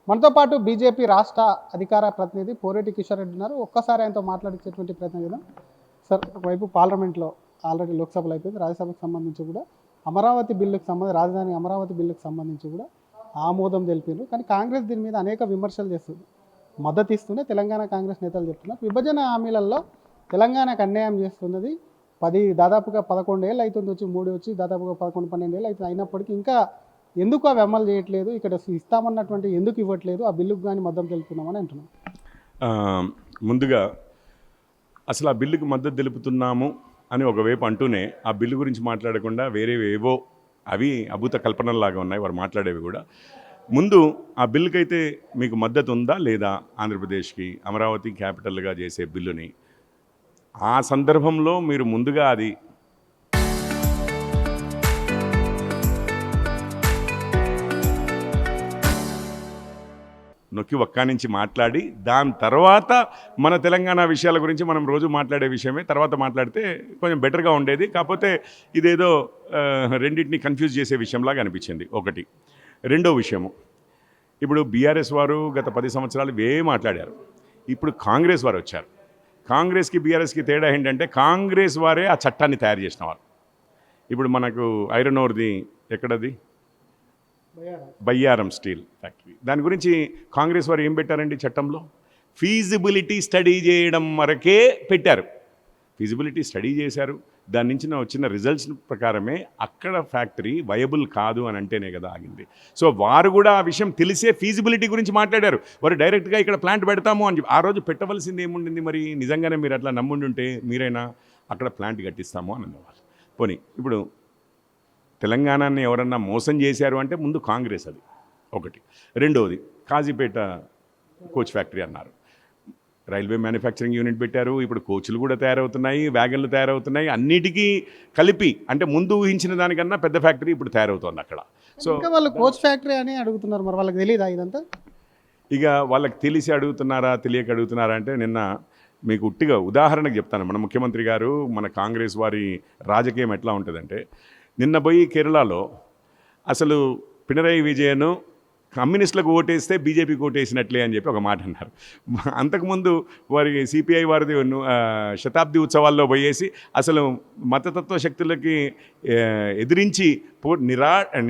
మనతో పాటు బీజేపీ రాష్ట్ర అధికార ప్రతినిధి పోరెడ్డి కిషోర్ రెడ్డి ఉన్నారు. ఒక్కసారి ఆయనతో మాట్లాడించేటువంటి ప్రయత్నం చేద్దాం. సార్, ఒకవైపు పార్లమెంట్లో ఆల్రెడీ లోక్సభలో అయిపోయింది, రాజ్యసభకు సంబంధించి కూడా అమరావతి బిల్లుకు సంబంధించి, రాజధాని అమరావతి బిల్లుకు సంబంధించి కూడా ఆమోదం తెలిపారు. కానీ కాంగ్రెస్ దీని మీద అనేక విమర్శలు చేస్తుంది. మద్దతు ఇస్తూనే తెలంగాణ కాంగ్రెస్ నేతలు చెప్తున్నారు, విభజన హామీలలో తెలంగాణకు అన్యాయం చేస్తున్నది. దాదాపుగా 11 ఏళ్ళు అవుతుంది, వచ్చి 3 వచ్చి దాదాపుగా 11-12 ఏళ్ళు అవుతుంది. అయినప్పటికీ ఇంకా ఎందుకు అవి అమలు చేయట్లేదు, ఇక్కడ ఇస్తామన్నటువంటి ఎందుకు ఇవ్వట్లేదు, ఆ బిల్లుకు కానీ మద్దతు తెలుపుతున్నామని అంటున్నాం. ముందుగా అసలు ఆ బిల్లుకు మద్దతు తెలుపుతున్నాము అని ఒకవైపు అంటూనే ఆ బిల్లు గురించి మాట్లాడకుండా వేరేవేవో అవి అభూత కల్పనలాగా ఉన్నాయి వారు మాట్లాడేవి కూడా. ముందు ఆ బిల్లుకైతే మీకు మద్దతు ఉందా లేదా, ఆంధ్రప్రదేశ్కి అమరావతి క్యాపిటల్గా చేసే బిల్లుని ఆ సందర్భంలో మీరు ముందుగా అది నొక్కి ఒక్క నుంచి మాట్లాడి దాని తర్వాత మన తెలంగాణ విషయాల గురించి మనం రోజు మాట్లాడే విషయమే తర్వాత మాట్లాడితే కొంచెం బెటర్గా ఉండేది. కాకపోతే ఇదేదో రెండింటిని కన్ఫ్యూజ్ చేసే విషయంలాగా అనిపించింది ఒకటి. రెండో విషయము, ఇప్పుడు బీఆర్ఎస్ వారు గత 10 సంవత్సరాలు మాట్లాడారు. ఇప్పుడు కాంగ్రెస్ వారు వచ్చారు. కాంగ్రెస్కి బీఆర్ఎస్కి తేడా ఏంటంటే కాంగ్రెస్ వారే ఆ చట్టాన్ని తయారు చేసిన వారు. ఇప్పుడు మనకు ఐరన్ ఓర్ది ఎక్కడది, బయ్యారం స్టీల్ ఫ్యాక్టరీ, దాని గురించి కాంగ్రెస్ వారు ఏం పెట్టారండి చట్టంలో? ఫీజిబిలిటీ స్టడీ చేయడం వరకే పెట్టారు. ఫీజిబిలిటీ స్టడీ చేశారు, దాని నుంచి వచ్చిన రిజల్ట్స్ ప్రకారమే అక్కడ ఫ్యాక్టరీ వయబుల్ కాదు అని అంటేనే కదా ఆగింది. సో వారు కూడా ఆ విషయం తెలిసే ఫీజిబిలిటీ గురించి మాట్లాడారు. వారు డైరెక్ట్గా ఇక్కడ ప్లాంట్ పెడతాము అని చెప్పి ఆ రోజు పెట్టవలసింది ఏముండింది? మరి నిజంగానే మీరు అట్లా నమ్ముండుంటే మీరైనా అక్కడ ప్లాంట్ కట్టిస్తాము అని అన్నవాళ్ళు. పోనీ ఇప్పుడు తెలంగాణని ఎవరన్నా మోసం చేశారు అంటే ముందు కాంగ్రెస్, అది ఒకటి. రెండవది, కాజీపేట కోచ్ ఫ్యాక్టరీ అన్నారు, రైల్వే మ్యానుఫ్యాక్చరింగ్ యూనిట్ పెట్టారు, ఇప్పుడు కోచ్లు కూడా తయారవుతున్నాయి, వ్యాగన్లు తయారవుతున్నాయి, అన్నిటికీ కలిపి అంటే ముందు ఊహించిన దానికన్నా పెద్ద ఫ్యాక్టరీ ఇప్పుడు తయారవుతుంది అక్కడ. సో ఇంకా వాళ్ళు కోచ్ ఫ్యాక్టరీ అని అడుగుతున్నారు, మరి వాళ్ళకి తెలియదా ఇదంతా? ఇక వాళ్ళకి తెలిసి అడుగుతున్నారా తెలియక అడుగుతున్నారా అంటే, నిన్న మీకు ఉట్టిగా ఉదాహరణకు చెప్తాను. మన ముఖ్యమంత్రి గారు, మన కాంగ్రెస్ వారి రాజకీయం ఎట్లా ఉంటుందంటే, నిన్న పోయి కేరళలో అసలు పినరయి విజయన్ కమ్యూనిస్టులకు ఓటేస్తే బీజేపీకి ఓటేసినట్లే అని చెప్పి ఒక మాట అన్నారు. అంతకుముందు వారి సిపిఐ వారిది శతాబ్ది ఉత్సవాల్లో పోయేసి అసలు మతతత్వ శక్తులకి ఎదిరించి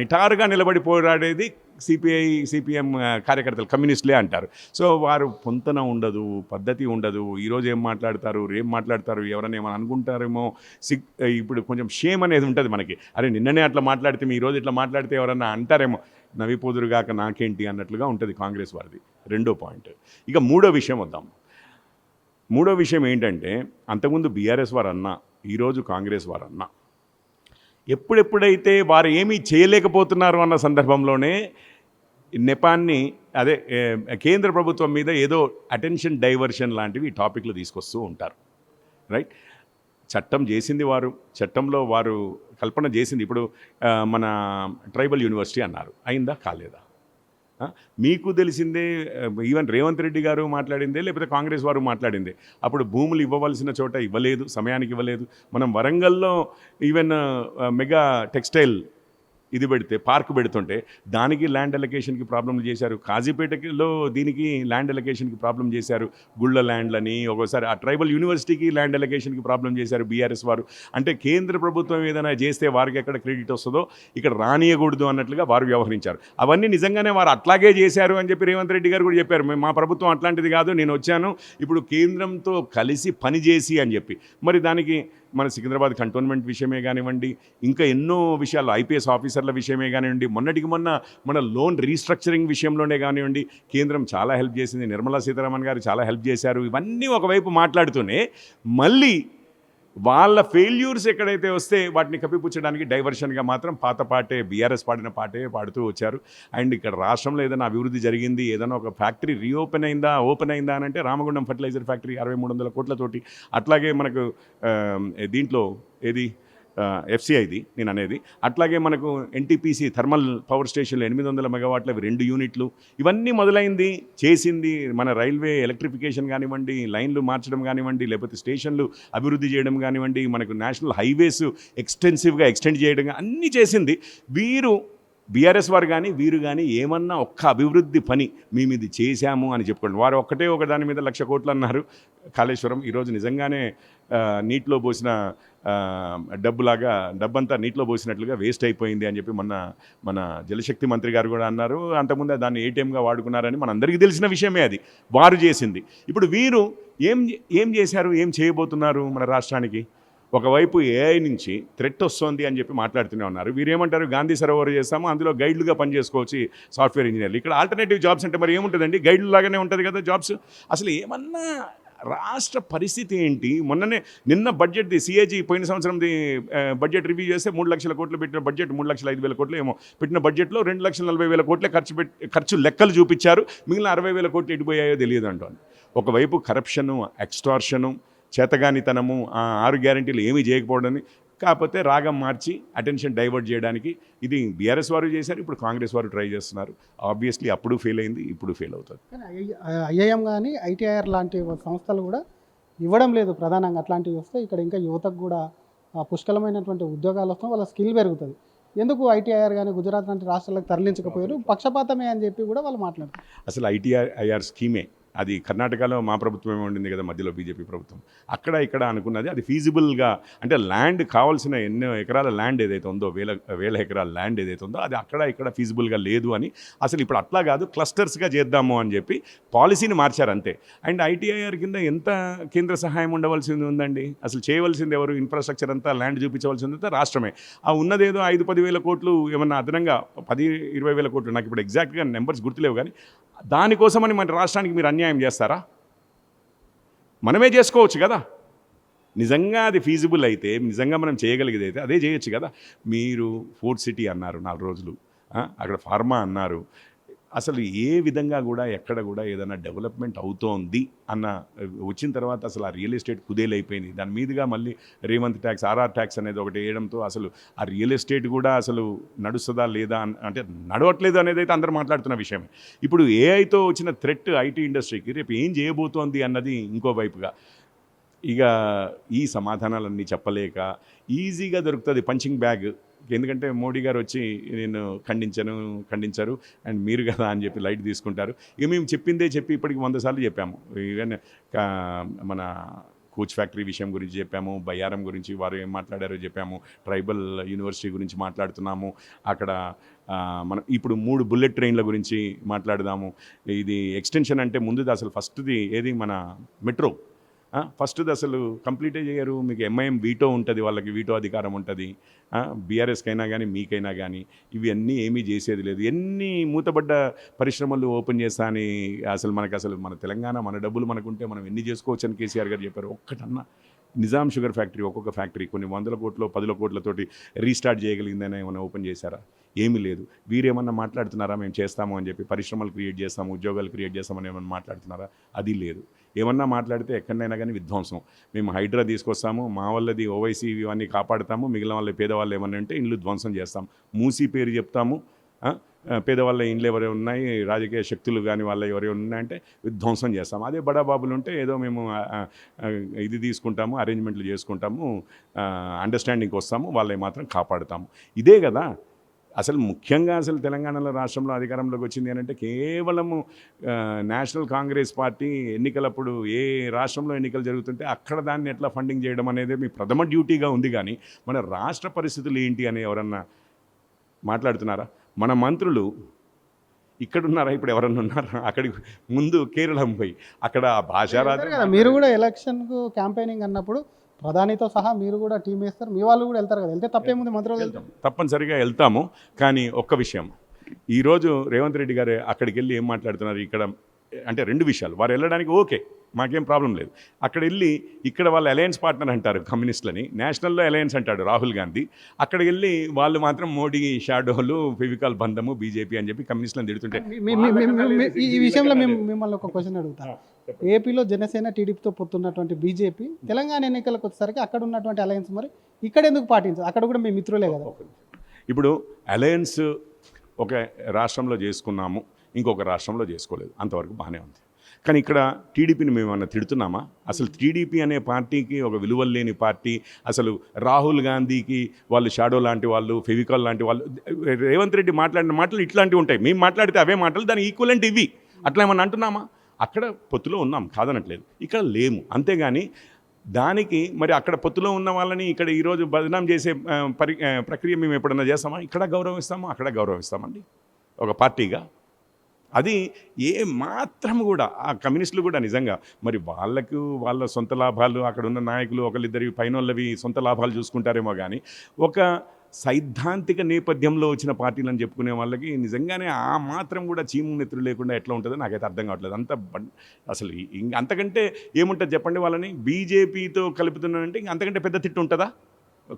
నిటారుగా నిలబడి పోరాడేది సిపిఎం కార్యకర్తలు, కమ్యూనిస్టులే అంటారు. సో వారు పొంతన ఉండదు, పద్ధతి ఉండదు. ఈరోజు ఏం మాట్లాడతారు, రేపు మాట్లాడతారు, ఎవరైనా ఏమైనా అనుకుంటారేమో. ఇప్పుడు కొంచెం షేమ్ అనేది ఉంటుంది మనకి. అరే నిన్ననే అట్లా మాట్లాడితే ఈరోజు ఇట్లా మాట్లాడితే ఎవరన్నా అంటారేమో, నవ్విపోదురుగాక నాకేంటి అన్నట్లుగా ఉంటుంది కాంగ్రెస్ వారిది. రెండో పాయింట్. ఇక మూడో విషయం వద్దాం. మూడో విషయం ఏంటంటే, అంతకుముందు బీఆర్ఎస్ వారు అన్నా, ఈరోజు కాంగ్రెస్ వారు అన్నా, ఎప్పుడెప్పుడైతే వారు ఏమీ చేయలేకపోతున్నారు అన్న సందర్భంలోనే నెపాన్ని, అదే కేంద్ర ప్రభుత్వం మీద ఏదో అటెన్షన్ డైవర్షన్ లాంటివి ఈ టాపిక్లు తీసుకొస్తూ ఉంటారు. రైట్? చట్టం చేసింది వారు, చట్టంలో వారు కల్పన చేసింది. ఇప్పుడు మన ట్రైబల్ యూనివర్సిటీ అన్నారు, అయిందా కాలేదా? మీకు తెలిసిందే, ఈవెన్ రేవంత్ రెడ్డి గారు మాట్లాడిందే లేకపోతే కాంగ్రెస్ వారు మాట్లాడిందే. అప్పుడు భూములు ఇవ్వవలసిన చోట ఇవ్వలేదు, సమయానికి ఇవ్వలేదు. మనం వరంగల్లో ఈవెన్ మెగా టెక్స్టైల్ ఇది పెడితే, పార్క్ పెడుతుంటే దానికి ల్యాండ్ అలొకేషన్కి ప్రాబ్లం చేశారు. కాజీపేటలో దీనికి ల్యాండ్ అలొకేషన్కి ప్రాబ్లం చేశారు, గుళ్ళ ల్యాండ్లని. ఒకసారి ఆ ట్రైబల్ యూనివర్సిటీకి ల్యాండ్ అలొకేషన్కి ప్రాబ్లం చేశారు బీఆర్ఎస్ వారు. అంటే కేంద్ర ప్రభుత్వం ఏదైనా చేస్తే వారికి ఎక్కడ క్రెడిట్ వస్తుందో ఇక్కడ రానియకూడదు అన్నట్లుగా వారు వ్యవహరించారు. అవన్నీ నిజంగానే వారు అట్లాగే చేశారు అని చెప్పి రేవంత్ రెడ్డి గారు కూడా చెప్పారు. మా ప్రభుత్వం అట్లాంటిది కాదు, నేను వచ్చాను ఇప్పుడు కేంద్రంతో కలిసి పనిచేసి అని చెప్పి. మరి దానికి మన సికింద్రాబాద్ కంటోన్మెంట్ విషయమే కానివ్వండి, ఇంకా ఎన్నో విషయాలు, ఐపీఎస్ ఆఫీసర్ల విషయమే కానివ్వండి, మొన్నటికి మొన్న మన లోన్ రీస్ట్రక్చరింగ్ విషయంలోనే కానివ్వండి, కేంద్రం చాలా హెల్ప్ చేసింది, నిర్మలా సీతారామన్ గారు చాలా హెల్ప్ చేశారు. ఇవన్నీ ఒకవైపు మాట్లాడుతూనే మళ్ళీ వాళ్ళ ఫెయిల్యూర్స్ ఎక్కడైతే వస్తే వాటిని కప్పిపుచ్చడానికి డైవర్షన్గా మాత్రం పాత పాటే, బీఆర్ఎస్ పాడిన పాటే పాడుతూ వచ్చారు. అండ్ ఇక్కడ రాష్ట్రంలో ఏదైనా అభివృద్ధి జరిగింది, ఏదైనా ఒక ఫ్యాక్టరీ ఓపెన్ అయిందా అని అంటే రామగుండం ఫర్టిలైజర్ ఫ్యాక్టరీ 6300 కోట్లతోటి, అట్లాగే మనకు దీంట్లో ఏది ఎఫ్సిఐది నేను అనేది, అట్లాగే మనకు ఎన్టీపీసీ థర్మల్ పవర్ స్టేషన్లు 800 మెగావాట్ల 2 యూనిట్లు, ఇవన్నీ మొదలైంది చేసింది. మన రైల్వే ఎలక్ట్రిఫికేషన్ కానివ్వండి, లైన్లు మార్చడం కానివ్వండి, లేకపోతే స్టేషన్లు అభివృద్ధి చేయడం కానివ్వండి, మనకు నేషనల్ హైవేస్ ఎక్స్టెన్సివ్గా ఎక్స్టెండ్ చేయడం, అన్నీ చేసింది. వీరు బీఆర్ఎస్ వారు కానీ వీరు కానీ ఏమన్నా ఒక్క అభివృద్ధి పని మేము ఇది చేశాము అని చెప్పుకోండి. వారు ఒక్కటే ఒక దాని మీద 1,00,000 కోట్లు అన్నారు కాళేశ్వరం. ఈరోజు నిజంగానే నీటిలో పోసిన డబ్బంతా నీటిలో పోసినట్లుగా వేస్ట్ అయిపోయింది అని చెప్పి మన జలశక్తి మంత్రి గారు కూడా అన్నారు. అంతకుముందే దాన్ని ఏటీఎంగా వాడుకున్నారని మనందరికీ తెలిసిన విషయమే అది వారు చేసింది. ఇప్పుడు వీరు ఏం చేశారు, ఏం చేయబోతున్నారు మన రాష్ట్రానికి? ఒకవైపు ఏఐ నుంచి థ్రెట్ వస్తుంది అని చెప్పి మాట్లాడుతూనే ఉన్నారు. వీరేమంటారు, గాంధీ సరోవర్ చేస్తాము, అందులో గైడ్లుగా పనిచేసుకోవచ్చు సాఫ్ట్వేర్ ఇంజనీర్లు. ఇక్కడ ఆల్టర్నేటివ్ జాబ్స్ అంటే మరి ఏముంటుందండి? గైడ్లు లాగానే ఉంటుంది కదా జాబ్స్. అసలు ఏమన్నా రాష్ట్ర పరిస్థితి ఏంటి? నిన్న బడ్జెట్ది సిఏజీ పోయిన సంవత్సరంది బడ్జెట్ రివ్యూ చేస్తే 3,00,000 కోట్లు పెట్టిన బడ్జెట్ 3,05,000 కోట్లు ఏమో పెట్టిన బడ్జెట్లో 2,40,000 కోట్లే ఖర్చు లెక్కలు చూపించారు. మిగిలిన 60,000 కోట్లు ఎటుపోయాయో తెలియదు అంటాను. ఒకవైపు కరప్షను, ఎక్స్టార్షను, చేతగానితనము, 6 గ్యారెంటీలు ఏమీ చేయకపోవడాన్ని, కాకపోతే రాగం మార్చి అటెన్షన్ డైవర్ట్ చేయడానికి ఇది బీఆర్ఎస్ వారు చేశారు, ఇప్పుడు కాంగ్రెస్ వారు ట్రై చేస్తున్నారు. ఆబ్వియస్లీ అప్పుడు ఫెయిల్ అయింది, ఇప్పుడు ఫెయిల్ అవుతుంది. కానీ ఐఐఎం కానీ ఐటీఐఆర్ లాంటి సంస్థలు కూడా ఇవ్వడం లేదు ప్రధానంగా. అట్లాంటివి వస్తే ఇక్కడ ఇంకా యువతకు కూడా పుష్కలమైనటువంటి ఉద్యోగాలు వస్తాయి, వాళ్ళ స్కిల్ పెరుగుతుంది. ఎందుకు ఐటీఐఆర్ కానీ గుజరాత్ లాంటి రాష్ట్రాలకు తరలించకపోయారు? పక్షపాతమే అని చెప్పి కూడా వాళ్ళు మాట్లాడారు. అసలు ఐటీఐఆర్ స్కీమే అది కర్ణాటకలో మా ప్రభుత్వమే ఉండింది కదా, మధ్యలో బీజేపీ ప్రభుత్వం. అక్కడ ఇక్కడ అనుకున్నది అది ఫీజిబుల్గా, అంటే ల్యాండ్ కావాల్సిన ఎన్నో ఎకరాల ల్యాండ్ ఏదైతే ఉందో, వేల ఎకరాల ల్యాండ్ ఏదైతే ఉందో అది అక్కడ ఇక్కడ ఫీజిబుల్గా లేదు అని, అసలు ఇప్పుడు అట్లా కాదు క్లస్టర్స్గా చేద్దాము అని చెప్పి పాలసీని మార్చారు అంతే. అండ్ ఐటీఐఆర్ కింద ఎంత కేంద్ర సహాయం ఉండవలసింది ఉందండి? అసలు చేయవలసింది ఎవరు? ఇన్ఫ్రాస్ట్రక్చర్ అంతా ల్యాండ్ చూపించవలసింది అంతా రాష్ట్రమే. ఆ ఉన్నదేదో 5-10 వేల కోట్లు ఏమన్నా అదనంగా 10-20 వేల కోట్లు, నాకు ఇప్పుడు ఎగ్జాక్ట్గా నెంబర్స్ గుర్తులేవు, కానీ దానికోసమని మన రాష్ట్రానికి మీరు అన్యాయం చేస్తారా? మనమే చేసుకోవచ్చు కదా. నిజంగా అది ఫీజిబుల్ అయితే, నిజంగా మనం చేయగలిగేది అయితే అదే చేయొచ్చు కదా. మీరు ఫోర్ట్ సిటీ అన్నారు 4 రోజులు, అక్కడ ఫార్మా అన్నారు. అసలు ఏ విధంగా కూడా ఎక్కడ కూడా ఏదైనా డెవలప్మెంట్ అవుతోంది అన్న వచ్చిన తర్వాత అసలు ఆ రియల్ ఎస్టేట్ కుదేలైపోయింది. దాని మీదుగా మళ్ళీ రేవంత్ ట్యాక్స్, ఆర్ఆర్ ట్యాక్స్ అనేది ఒకటి వేయడంతో అసలు ఆ రియల్ ఎస్టేట్ కూడా అసలు నడుస్తుందా లేదా అంటే నడవట్లేదు అనేది అయితే అందరూ మాట్లాడుతున్న విషయమే. ఇప్పుడు ఏఐతో వచ్చిన థ్రెట్ ఐటీ ఇండస్ట్రీకి రేపు ఏం చేయబోతోంది అన్నది ఇంకో వైపుగా. ఇక ఈ సమాధానాలన్నీ చెప్పలేక ఈజీగా దొరుకుతుంది పంచింగ్ బ్యాగ్. ఎందుకంటే మోడీ గారు వచ్చి నేను ఖండించారు అండ్ మీరు కదా అని చెప్పి లైట్ తీసుకుంటారు. ఇక మేము చెప్పిందే చెప్పి ఇప్పటికి 100 సార్లు చెప్పాము. ఈవెన్ మన కోచ్ ఫ్యాక్టరీ విషయం గురించి చెప్పాము, బయ్యారం గురించి వారు ఏం మాట్లాడారో చెప్పాము, ట్రైబల్ యూనివర్సిటీ గురించి మాట్లాడుతున్నాము, అక్కడ మనం ఇప్పుడు 3 బుల్లెట్ ట్రైన్ల గురించి మాట్లాడదాము. ఇది ఎక్స్టెన్షన్ అంటే ముందుది అసలు ఫస్ట్ది ఏది మన మెట్రో, ఫస్ట్ది అసలు కంప్లీటే చేయరు. మీకు ఎంఐఎం వీటో ఉంటుంది, వాళ్ళకి వీటో అధికారం ఉంటుంది. బీఆర్ఎస్కైనా కానీ మీకైనా కానీ ఇవన్నీ ఏమీ చేసేది లేదు. ఎన్ని మూతబడ్డ పరిశ్రమలు ఓపెన్ చేస్తా అని అసలు మన తెలంగాణ మన డబ్బులు మనకుంటే మనం ఎన్ని చేసుకోవచ్చు అని కేసీఆర్ గారు చెప్పారు. ఒక్కటన్నా నిజాం షుగర్ ఫ్యాక్టరీ ఒక్కొక్క ఫ్యాక్టరీ కొన్ని 100 కోట్లు 10 కోట్లతోటి రీస్టార్ట్ చేయగలిగిందని ఏమైనా ఓపెన్ చేశారా? ఏమీ లేదు. వీరేమన్నా మాట్లాడుతున్నారా మేము చేస్తాము అని చెప్పి, పరిశ్రమలు క్రియేట్ చేస్తాము, ఉద్యోగాలు క్రియేట్ చేస్తామని ఏమన్నా మాట్లాడుతున్నారా? అది లేదు. ఏమన్నా మాట్లాడితే ఎక్కడైనా కానీ విధ్వంసం. మేము హైడ్రా తీసుకొస్తాము, మా వాళ్ళది ఓవైసీ ఇవన్నీ కాపాడుతాము, మిగిలిన వాళ్ళ పేదవాళ్ళు ఏమన్నా అంటే ఇండ్లు ధ్వంసం చేస్తాం, మూసీ పేరు చెప్తాము, పేదవాళ్ళ ఇండ్లు ఎవరైనా ఉన్నాయి, రాజకీయ శక్తులు కానీ వాళ్ళ ఎవరైనా ఉన్నాయంటే విధ్వంసం చేస్తాం. అదే బడాబాబులు ఉంటే ఏదో మేము ఇది తీసుకుంటాము, అరేంజ్మెంట్లు చేసుకుంటాము, అండర్స్టాండింగ్కి వస్తాము, వాళ్ళని మాత్రం కాపాడుతాము. ఇదే కదా అసలు ముఖ్యంగా. అసలు తెలంగాణలో రాష్ట్రంలో అధికారంలోకి వచ్చింది అని అంటే కేవలము నేషనల్ కాంగ్రెస్ పార్టీ ఎన్నికలప్పుడు ఏ రాష్ట్రంలో ఎన్నికలు జరుగుతుంటే అక్కడ దాన్ని ఎట్లా ఫండింగ్ చేయడం అనేది మీ ప్రథమ డ్యూటీగా ఉంది. కానీ మన రాష్ట్ర పరిస్థితులు ఏంటి అని ఎవరన్నా మాట్లాడుతున్నారా? మన మంత్రులు ఇక్కడున్నారా? ఇప్పుడు ఎవరన్నా ఉన్నారా? అక్కడికి ముందు కేరళం పోయి అక్కడ భాషా రాదు. మీరు కూడా ఎలక్షన్కు క్యాంపెయినింగ్ అన్నప్పుడు ప్రధానితో సహా మీరు కూడా టీం వేస్తారు, మీ వాళ్ళు కూడా వెళ్తారు కదా. వెళ్తే తప్పేముంది, మంత్రులు వెళ్తాం, తప్పనిసరిగా వెళ్తాము. కానీ ఒక్క విషయం, ఈరోజు రేవంత్ రెడ్డి గారు అక్కడికి వెళ్ళి ఏం మాట్లాడుతున్నారు ఇక్కడ అంటే 2 విషయాలు. వారు వెళ్ళడానికి ఓకే, మాకేం ప్రాబ్లం లేదు. అక్కడ వెళ్ళి ఇక్కడ వాళ్ళు అలయన్స్ పార్ట్నర్ అంటారు కమ్యూనిస్టులని, నేషనల్లో అలయన్స్ అంటాడు రాహుల్ గాంధీ. అక్కడికి వెళ్ళి వాళ్ళు మాత్రం మోడీ షాడోలు, ఫెవికాల్ బంధము, బీజేపీ అని చెప్పి కమ్యూనిస్టులను తిడుతుంటే ఈ విషయంలో మిమ్మల్ని ఒక క్వశ్చన్ అడుగుతాను. ఏపీలో జనసేన టీడీపీతో పొత్తున్నటువంటి బీజేపీ తెలంగాణ ఎన్నికలకు వచ్చేసరికి అక్కడ ఉన్నటువంటి అలయన్స్ మరి ఇక్కడ ఎందుకు పాటించదు? అక్కడ కూడా మేము మిత్రులే కదా. ఇప్పుడు అలయన్స్ ఒక రాష్ట్రంలో చేసుకున్నాము, ఇంకొక రాష్ట్రంలో చేసుకోలేదు, అంతవరకు బాగానే ఉంది. కానీ ఇక్కడ టీడీపీని మేము ఏమన్నా తిడుతున్నామా? అసలు టీడీపీ అనే పార్టీకి ఒక విలువలు లేని పార్టీ. అసలు రాహుల్ గాంధీకి వాళ్ళు షాడో లాంటి వాళ్ళు, ఫెవికాల్ లాంటి వాళ్ళు. రేవంత్ రెడ్డి మాట్లాడిన మాటలు ఇట్లాంటివి ఉంటాయి. మేము మాట్లాడితే అవే మాటలు, దాని ఈక్వలెంట్ ఇవి. అట్లా ఏమన్నా అంటున్నామా? అక్కడ పొత్తులో ఉన్నాం, కాదనట్లేదు. ఇక్కడ లేము. అంతేగాని దానికి మరి అక్కడ పొత్తులో ఉన్న వాళ్ళని ఇక్కడ ఈరోజు బదనాం చేసే ప్రక్రియ మేము ఎప్పుడన్నా చేస్తామా? ఇక్కడ గౌరవిస్తామా? అక్కడ గౌరవిస్తామండి ఒక పార్టీగా. అది ఏ మాత్రం కూడా ఆ కమ్యూనిస్టులు కూడా నిజంగా మరి వాళ్ళకు వాళ్ళ సొంత లాభాలు, అక్కడ ఉన్న నాయకులు ఒకళ్ళిద్దరి పైన వాళ్ళవి సొంత లాభాలు చూసుకుంటారేమో కానీ ఒక సైద్ధాంతిక నేపథ్యంలో వచ్చిన పార్టీలు అని చెప్పుకునే వాళ్ళకి నిజంగానే ఆ మాత్రం కూడా చీము నెత్తులు లేకుండా ఎట్లా ఉంటుందో నాకైతే అర్థం కావట్లేదు. అసలు అంతకంటే ఏముంటుంది చెప్పండి? వాళ్ళని బీజేపీతో కలుపుతున్నారంటే ఇంక అంతకంటే పెద్ద తిట్టు ఉంటుందా?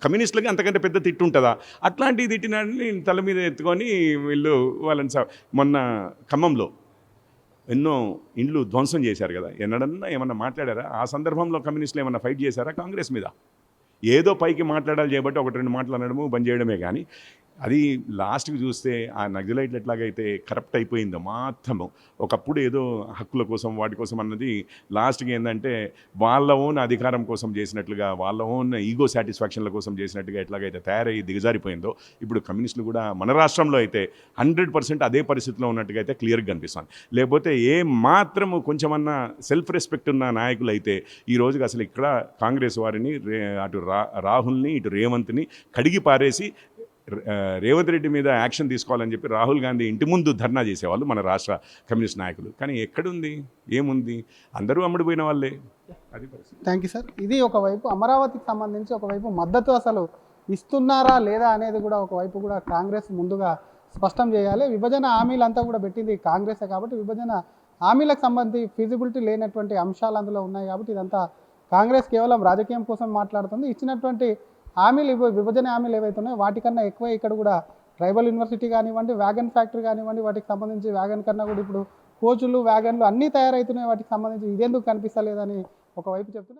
కమ్యూనిస్టులకి అంతకంటే పెద్ద తిట్టు ఉంటుందా? అట్లాంటివి తిట్టినాడని తల మీద ఎత్తుకొని వీళ్ళు వాళ్ళని మొన్న ఖమ్మంలో ఎన్నో ఇండ్లు ధ్వంసం చేశారు కదా, ఎన్నడన్నా ఏమన్నా మాట్లాడారా? ఆ సందర్భంలో కమ్యూనిస్టులు ఏమన్నా ఫైట్ చేశారా కాంగ్రెస్ మీద? ఏదో పైకి మాట్లాడాలి చేయబట్టి ఒకటి రెండు మాటలు అనడము బంద్ చేయడమే కానీ అది లాస్ట్కి చూస్తే ఆ నక్సలైట్లు ఎట్లాగైతే కరప్ట్ అయిపోయిందో మాత్రము. ఒకప్పుడు ఏదో హక్కుల కోసం వాటి కోసం అన్నది లాస్ట్కి ఏంటంటే వాళ్ళ ఓన్ అధికారం కోసం చేసినట్లుగా, వాళ్ళ ఓన్ ఈగో సాటిస్ఫాక్షన్ల కోసం చేసినట్టుగా ఎట్లాగైతే తయారయ్యి దిగజారిపోయిందో ఇప్పుడు కమ్యూనిస్టులు కూడా మన రాష్ట్రంలో అయితే 100% అదే పరిస్థితిలో ఉన్నట్టుగా అయితే క్లియర్గా కనిపిస్తుంది. లేకపోతే ఏ మాత్రము కొంచెమన్నా సెల్ఫ్ రెస్పెక్ట్ ఉన్న నాయకులు అయితే ఈ రోజుకి అసలు ఇక్కడ కాంగ్రెస్ వారిని అటు రాహుల్ని ఇటు రేవంత్ని కడిగి పారేసి రేవంత్ రెడ్డి మీద యాక్షన్ తీసుకోవాలని చెప్పి రాహుల్ గాంధీ ఇంటి ముందు ధర్నా చేసేవాళ్ళు మన రాష్ట్ర కమ్యూనిస్ట్ నాయకులు. కానీ ఎక్కడుంది? ఏముంది? అందరూ అమ్ముడిపోయిన వాళ్ళే. అది పరిస్థితి. Thank you sir. ఇది ఒకవైపు అమరావతికి సంబంధించి ఒకవైపు మద్దతు అసలు ఇస్తున్నారా లేదా అనేది కూడా ఒకవైపు కూడా కాంగ్రెస్ ముందుగా స్పష్టం చేయాలి. విభజన హామీలంతా కూడా పెట్టింది కాంగ్రెసే కాబట్టి విభజన హామీలకు సంబంధించి ఫీజిబిలిటీ లేనటువంటి అంశాలు అందులో ఉన్నాయి కాబట్టి ఇదంతా కాంగ్రెస్ కేవలం రాజకీయం కోసం మాట్లాడుతుంది. ఇచ్చినటువంటి హామీలు విభజన హామీలు ఏవైతే ఉన్నాయో వాటికన్నా ఎక్కువ ఇక్కడ కూడా ట్రైబల్ యూనివర్సిటీ కానివ్వండి, వ్యాగన్ ఫ్యాక్టరీ కానివ్వండి, వాటికి సంబంధించి వ్యాగన్ కన్నా కూడా ఇప్పుడు కోచులు వ్యాగన్లు అన్నీ తయారవుతున్నాయి. వాటికి సంబంధించి ఇదెందుకు కనిపిస్తలేదని ఒకవైపు చెప్తున్నారు.